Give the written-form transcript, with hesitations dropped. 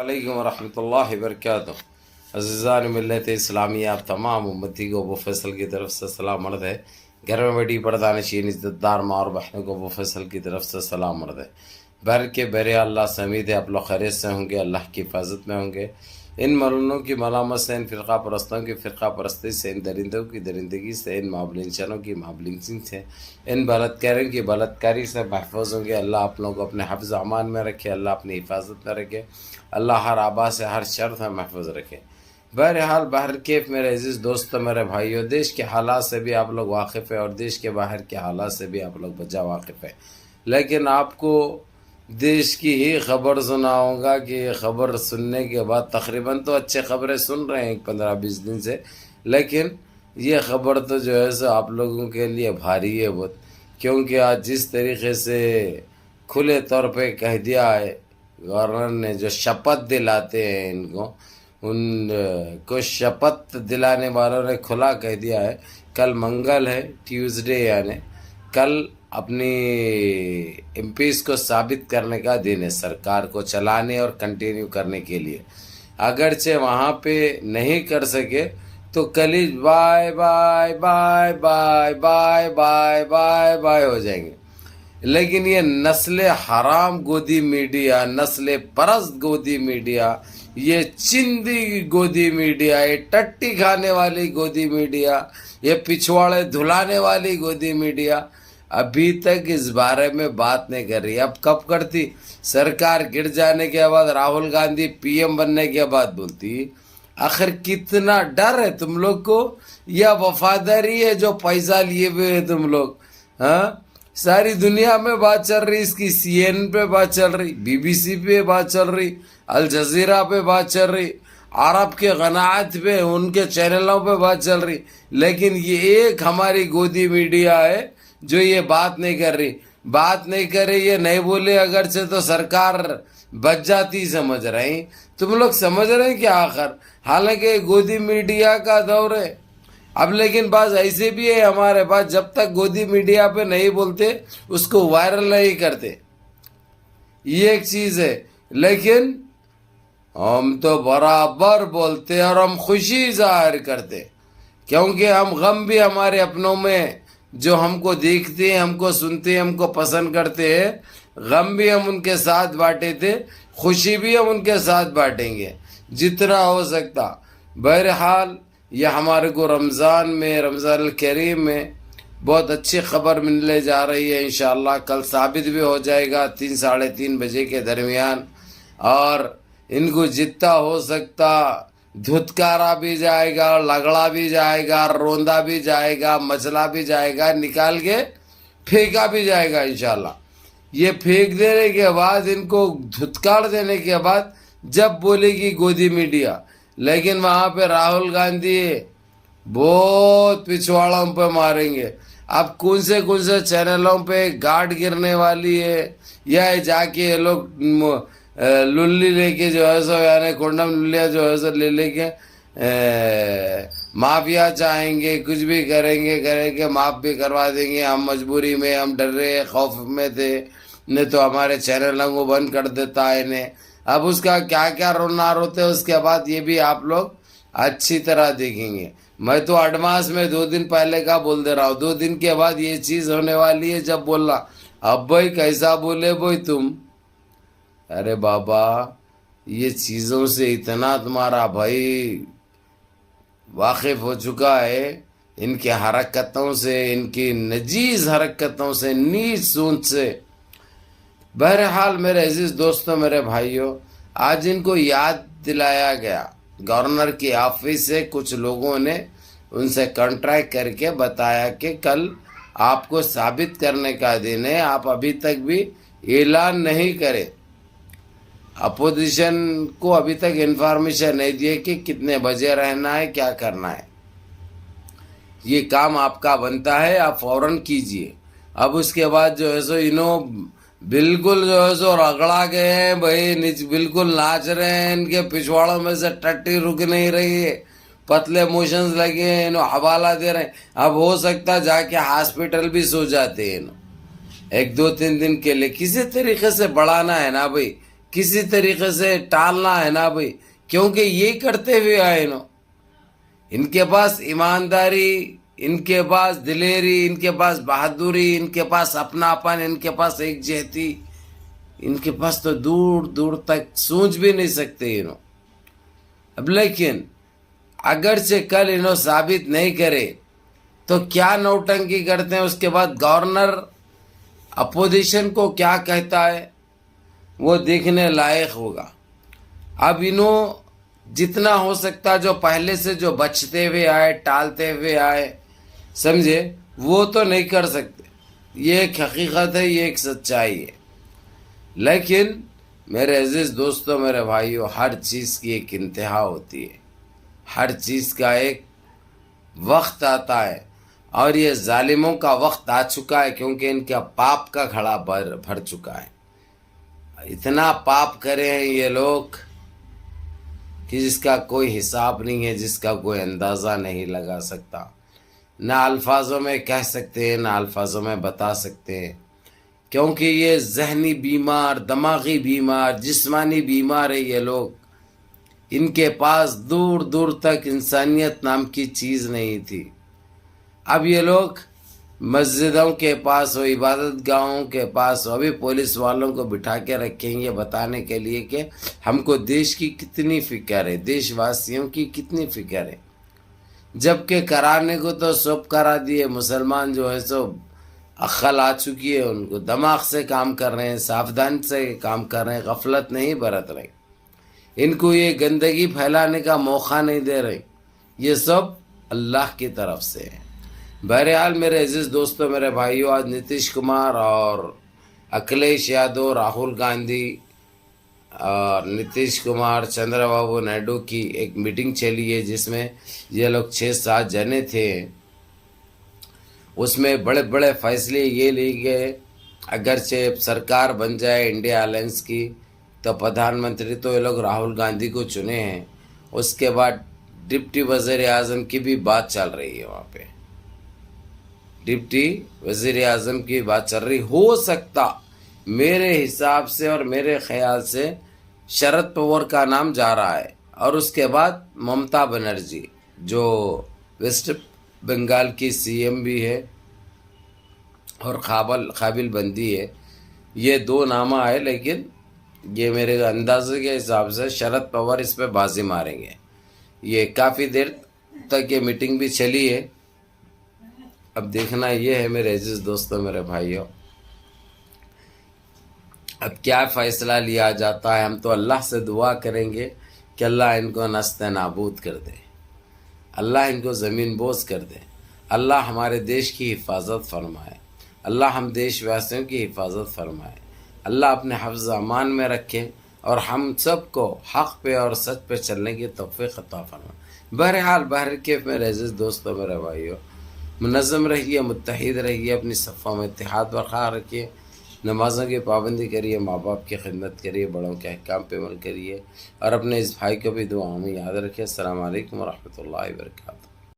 علیکم ورحمۃ اللہ وبرکاتہ۔ عزیزان ملت اسلامیہ، آپ تمام امتی کو ابو فیصل کی طرف سے سلام عرض ہے۔ گھر میں بیٹھی پردہ نشین عزت دار ماں اور بہنوں کو ابو فیصل کی طرف سے سلام عرض ہے۔ بر کے بر اللہ سے امید ہے آپ لوگ خیریت سے ہوں گے، اللہ کی حفاظت میں ہوں گے۔ ان ملونوں کی ملامت سے، ان فرقہ پرستوں کی فرقہ پرستی سے، ان درندوں کی درندگی سے، ان مابلنچنوں کی مابلنچن سے، ان بلاتکاروں کی بلاتکاری سے محفوظ ہوں گے۔ اللہ آپ لوگوں کو اپنے حفظ امان میں رکھے، اللہ اپنی حفاظت میں رکھے، اللہ ہر آبا سے ہر شر سے محفوظ رکھے۔ بہرحال باہر کیف میرے عزیز دوستو، میرے بھائیو، دیش کے حالات سے بھی آپ لوگ واقف ہیں اور دیش کے باہر کے حالات سے بھی آپ لوگ بجا واقف ہیں، لیکن آپ کو دیش کی ہی خبر سناؤں گا کہ یہ خبر سننے کے بعد تقریباً تو اچھے خبریں سن رہے ہیں 15-20 دن سے، لیکن یہ خبر تو جو ہے سو آپ لوگوں کے لیے بھاری ہے بہت، کیونکہ آج جس طریقے سے کھلے طور پہ کہہ دیا ہے گورنر نے، جو شپت دلاتے ہیں ان کو شپت دلانے والوں نے کھلا کہہ دیا ہے، کل منگل ہے، ٹیوزڈے، یعنی کل اپنی ایم پیز کو ثابت کرنے کا دن ہے سرکار کو چلانے اور کنٹینیو کرنے کے لیے۔ اگرچہ وہاں پہ نہیں کر سکے تو کل ہی bye bye bye bye bye bye bye bye ہو جائیں گے۔ لیکن یہ نسل حرام گودی میڈیا، نسل پرست گودی میڈیا، یہ چندی گودی میڈیا، یہ ٹٹی کھانے والی گودی میڈیا، یہ پچھواڑے دھلانے والی گودی میڈیا ابھی تک اس بارے میں بات نہیں کر رہی۔ اب کب کرتی؟ سرکار گر جانے کے بعد، راہل گاندھی پی ایم بننے کے بعد بولتی۔ آخر کتنا ڈر ہے تم لوگ کو یا وفاداری ہے جو پیسہ لیے ہوئے ہیں تم لوگ؟ ہاں، ساری دنیا میں بات چل رہی، اس کی سی این پہ بات چل رہی، بی بی سی پہ بات چل رہی، الجزیرہ پہ بات چل رہی، عرب کے قناعت پہ ان کے چینلوں پہ بات چل رہی، لیکن یہ ایک ہماری گودی میڈیا ہے جو یہ بات نہیں کر رہی۔ بات نہیں کر رہی، یہ نہیں بولے اگرچہ تو سرکار بچ جاتی، سمجھ رہے ہیں تم لوگ؟ سمجھ رہے ہیں کیا آخر؟ حالانکہ گودی میڈیا کا دور ہے اب، لیکن بعض ایسے بھی ہے ہمارے پاس، جب تک گودی میڈیا پہ نہیں بولتے اس کو وائرل نہیں کرتے، یہ ایک چیز ہے۔ لیکن ہم تو برابر بولتے اور ہم خوشی ظاہر کرتے، کیونکہ ہم غم بھی ہمارے اپنوں میں جو ہم کو دیکھتے ہیں، ہم کو سنتے ہیں، ہم کو پسند کرتے ہیں، غم بھی ہم ان کے ساتھ بانٹے تھے، خوشی بھی ہم ان کے ساتھ بانٹیں گے جتنا ہو سکتا۔ بہرحال یہ ہمارے کو رمضان الکریم میں بہت اچھی خبر ملنے جا رہی ہے، انشاءاللہ کل ثابت بھی ہو جائے گا 3-3:30 بجے کے درمیان، اور ان کو جتنا ہو سکتا دھتکارا بھی جائے گا، لگڑا بھی جائے گا، روندا بھی جائے گا، مچلا بھی جائے گا، نکال کے پھینکا بھی جائے گا انشاءاللہ۔ یہ پھینک دینے کے بعد، ان کو دھتکار دینے کے بعد جب بولے گی گودی میڈیا، لیکن وہاں پہ راہل گاندھی بہت پچھواڑوں پہ ماریں گے۔ اب کون سے چینلوں پہ گارڈ گرنے والی ہے، یا جا کے یہ لوگ للی لے کے جو ہے سو، یعنی کنڈم للیا جو ہے سو لے کے معافیا چاہیں گے، کچھ بھی کریں گے، معاف بھی کروا دیں گے، ہم مجبوری میں، ہم ڈر رہے خوف میں تھے، نہیں تو ہمارے چینلوں کو بند کر دیتا ہے انہیں۔ اب اس کا کیا کیا رونا روتے اس کے بعد یہ بھی آپ لوگ اچھی طرح دیکھیں گے۔ میں تو ایڈوانس میں 2 دن پہلے کا بول دے رہا ہوں، 2 دن کے بعد یہ چیز ہونے والی ہے جب بولنا۔ اب بھائی کیسا بولے بھائی تم؟ ارے بابا، یہ چیزوں سے اتنا تمہارا بھائی واقف ہو چکا ہے، ان کی حرکتوں سے، ان کی نجیز حرکتوں سے، نیچ سوچ سے۔ بہرحال میرے عزیز دوستوں، میرے بھائیوں، آج ان کو یاد دلایا گیا، گورنر کی آفس سے کچھ لوگوں نے ان سے کانٹریکٹ کر کے بتایا کہ کل آپ کو ثابت کرنے کا دن ہے، آپ ابھی تک بھی اعلان نہیں کرے، اپوزیشن کو ابھی تک انفارمیشن نہیں دیے کہ کتنے بجے رہنا ہے، کیا کرنا ہے۔ یہ کام آپ کا بنتا ہے، آپ فوراً کیجئے۔ اب اس کے بعد جو ہے سو انہوں بالکل جو ہے سو رگڑا گئے ہیں بھائی، بالکل ناچ رہے ہیں، ان کے پچھواڑوں میں سے ٹٹی رک نہیں رہی ہے، پتلے موشنز لگے ہیں، انہوں حوالہ دے رہے ہیں۔ اب ہو سکتا جا کے ہاسپٹل بھی سو جاتے ہیں انہوں 1-2-3 دن کے لیے، کسی طریقے سے بڑھانا ہے نا بھائی، کسی طریقے سے ٹالنا ہے نا بھائی، کیونکہ یہ کرتے ہوئے آئے نا، ان کے پاس ایمانداری، ان کے پاس دلیری، ان کے پاس بہادری، ان کے پاس اپناپن، ان کے پاس ایک جہتی، ان کے پاس تو دور دور تک سوچ بھی نہیں سکتے انہوں. اب لیکن اگرچہ کل انہوں ثابت نہیں کرے تو کیا نوٹنکی کرتے ہیں. اس کے بعد گورنر اپوزیشن کو کیا کہتا ہے وہ دیکھنے لائق ہوگا. اب انہوں جتنا ہو سکتا جو پہلے سے جو بچتے ہوئے آئے، ٹالتے ہوئے آئے، سمجھے، وہ تو نہیں کر سکتے. یہ ایک حقیقت ہے، یہ ایک سچائی ہے. لیکن میرے عزیز دوستوں، میرے بھائیوں، ہر چیز کی ایک انتہا ہوتی ہے، ہر چیز کا ایک وقت آتا ہے، اور یہ ظالموں کا وقت آ چکا ہے، کیونکہ ان کا پاپ کا گھڑا بھر چکا ہے. اتنا پاپ کرے ہیں یہ لوگ کہ جس کا کوئی حساب نہیں ہے، جس کا کوئی اندازہ نہیں لگا سکتا. نہ الفاظوں میں کہہ سکتے ہیں، نہ الفاظوں میں بتا سکتے ہیں، کیونکہ یہ ذہنی بیمار، دماغی بیمار، جسمانی بیمار ہے یہ لوگ. ان کے پاس دور دور تک انسانیت نام کی چیز نہیں تھی. اب یہ لوگ مسجدوں کے پاس، و عبادت گاہوں کے پاس ابھی پولیس والوں کو بٹھا کے رکھیں گے بتانے کے لیے کہ ہم کو دیش کی کتنی فکر ہے، دیش واسیوں کی کتنی فکر ہے. جبکہ کرانے کو تو سب کرا دیے. مسلمان جو ہے سو عقل آ چکی ہے ان کو، دماغ سے کام کر رہے ہیں، ساودھان سے کام کر رہے ہیں، غفلت نہیں برت رہے. ان کو یہ گندگی پھیلانے کا موقع نہیں دے رہے. یہ سب اللہ کی طرف سے ہے. بہرحال میرے عزیز دوستوں، میرے بھائیوں، آج نتیش کمار اور اکھلیش یادو، راہل گاندھی اور نتیش کمار، چندرا بابو نائیڈو کی ایک میٹنگ چلی ہے، جس میں یہ لوگ 6-7 جنے تھے. اس میں بڑے بڑے فیصلے یہ لیے گئے. اگرچہ سرکار بن جائے انڈیا الائنس کی تو پردھان منتری تو یہ لوگ راہل گاندھی کو چنے ہیں. اس کے بعد ڈپٹی وزیر اعظم کی بھی بات چل رہی ہے. وہاں پہ ڈپٹی وزیر اعظم کی بات چل رہی. ہو سکتا میرے حساب سے اور میرے خیال سے شرد پوار کا نام جا رہا ہے، اور اس کے بعد ممتا بنرجی جو ویسٹ بنگال کی سی ایم بھی ہے اور قابل بندی ہے. یہ 2 نامہ ہے، لیکن یہ میرے اندازے کے حساب سے شرد پوار اس پہ بازی ماریں گے. یہ کافی دیر تک یہ میٹنگ بھی چلی ہے. اب دیکھنا یہ ہے میرے عزیز دوستوں، میرے بھائیوں، اب کیا فیصلہ لیا جاتا ہے. ہم تو اللہ سے دعا کریں گے کہ اللہ ان کو نست نابود کر دے، اللہ ان کو زمین بوس کر دے، اللہ ہمارے دیش کی حفاظت فرمائے، اللہ ہم دیش واسیوں کی حفاظت فرمائے، اللہ اپنے حفظ امان میں رکھے، اور ہم سب کو حق پہ اور سچ پہ چلنے کی توفیق عطا فرمائے. بہرحال بہرکیف میرے عزیز دوستوں، میرے بھائیوں، منظم رہیے، متحد رہیے، اپنی صفوں میں اتحاد برقرار رکھیے، نمازوں کی پابندی کریے، ماں باپ کی خدمت کریے، بڑوں کے احکام پہ عمل کریے، اور اپنے اس بھائی کو بھی دعاؤں میں یاد رکھیے. السلام علیکم ورحمۃ اللہ وبرکاتہ.